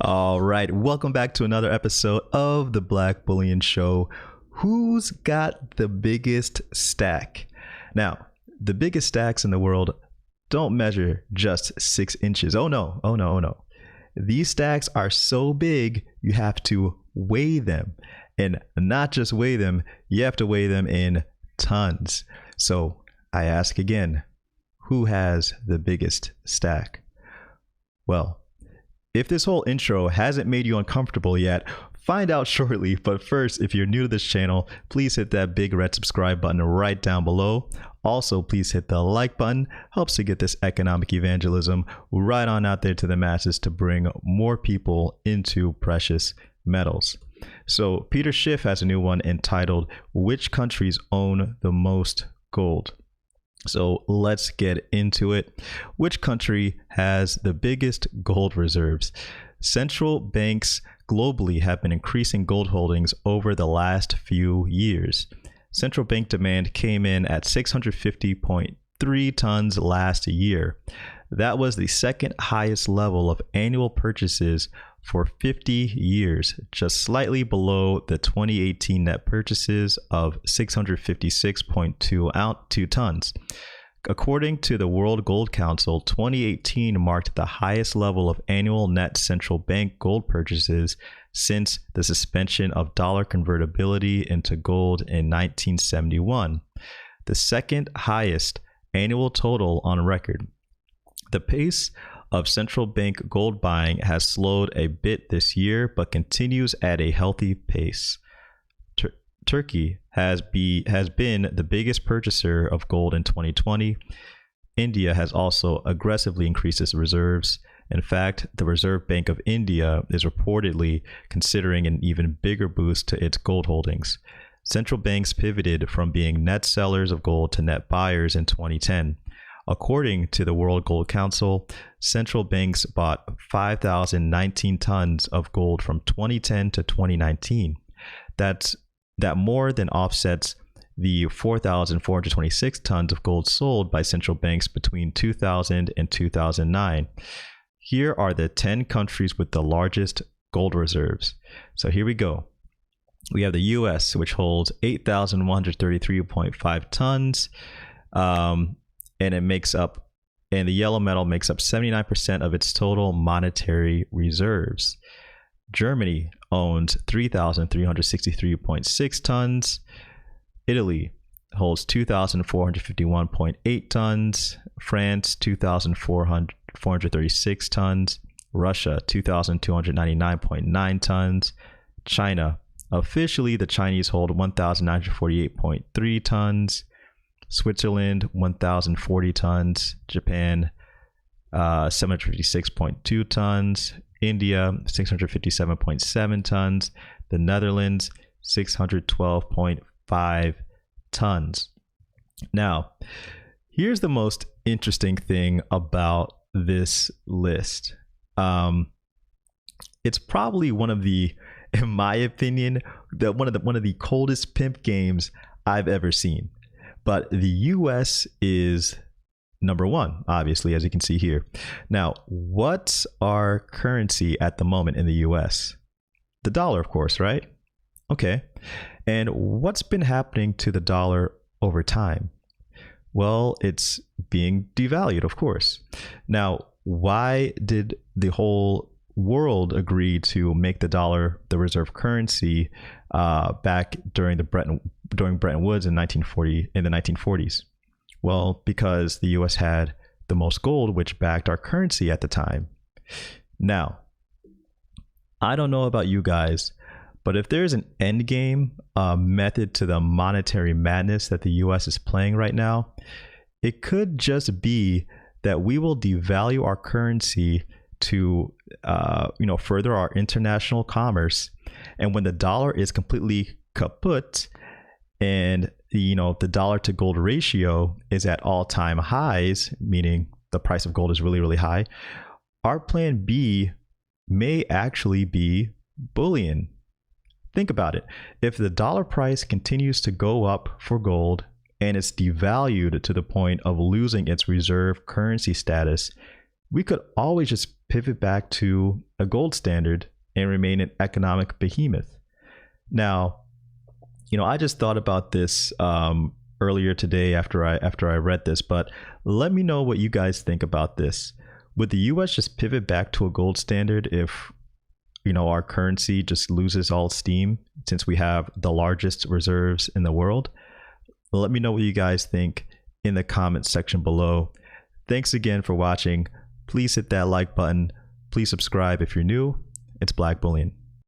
All right, welcome back to another episode of the Black Bullion Show. Who's got the biggest stack? Now, the biggest stacks in the world don't measure just 6 inches. Oh no, oh no, oh no. These stacks are so big, you have to weigh them. And not just weigh them, you have to weigh them in tons. So I ask again, who has the biggest stack? Well, if this whole intro hasn't made you uncomfortable yet, find out shortly. But first, if you're new to this channel, please hit that big red subscribe button right down below. Also, please hit the like button. Helps to get this economic evangelism right on out there to the masses to bring more people into precious metals. So Peter Schiff has a new one entitled, "Which Countries Own the Most Gold?" So let's get into it. Which country has the biggest gold reserves? Central banks globally have been increasing gold holdings over the last few years. Central bank demand came in at 650.3 tons last year. That was the second highest level of annual purchases for 50 years, just slightly below the 2018 net purchases of 656.2 tons. According to the World Gold Council, 2018 marked the highest level of annual net central bank gold purchases since the suspension of dollar convertibility into gold in 1971, the second highest annual total on record. The pace of central bank gold buying has slowed a bit this year, but continues at a healthy pace. Turkey has been the biggest purchaser of gold in 2020. India has also aggressively increased its reserves. In fact, the Reserve Bank of India is reportedly considering an even bigger boost to its gold holdings. Central banks pivoted from being net sellers of gold to net buyers in 2010. According to the World Gold Council, central banks bought 5,019 tons of gold from 2010 to 2019. That more than offsets the 4,426 tons of gold sold by central banks between 2000 and 2009. Here are the 10 countries with the largest gold reserves. So here we go. We have the US, which holds 8,133.5 tons. And the yellow metal makes up 79% of its total monetary reserves. Germany owns 3,363.6 tons. Italy holds 2,451.8 tons. France, 2,436 tons. Russia, 2,299.9 tons. China, officially the Chinese hold 1,948.3 tons. Switzerland, 1,040 tons. Japan, 756.2 tons. India, 657.7 tons. The Netherlands, 612.5 tons. Now, here's the most interesting thing about this list. It's probably one of the, in my opinion, one of the coldest pimp games I've ever seen. But the US is number one, obviously, as you can see here. Now, what's our currency at the moment in the US? The dollar, of course, right? Okay. And what's been happening to the dollar over time? Well, it's being devalued, of course. Now, why did the whole world agree to make the dollar the reserve currency back during Bretton Woods in the 1940s? Well, because the US had the most gold, which backed our currency at the time. Now, I don't know about you guys, but if there's an end game method to the monetary madness that the US is playing right now, it could just be that we will devalue our currency to further our international commerce. And when the dollar is completely kaput and the dollar to gold ratio is at all-time highs, meaning the price of gold is really, really high, our plan B may actually be bullion. Think about it. If the dollar price continues to go up for gold and it's devalued to the point of losing its reserve currency status, we could always just pivot back to a gold standard and remain an economic behemoth. Now, I just thought about this earlier today after I read this, but let me know what you guys think about this. Would the US just pivot back to a gold standard if our currency just loses all steam, since we have the largest reserves in the world? Let me know what you guys think in the comments section below. Thanks again for watching. Please hit that like button. Please subscribe if you're new. It's Black Bullion.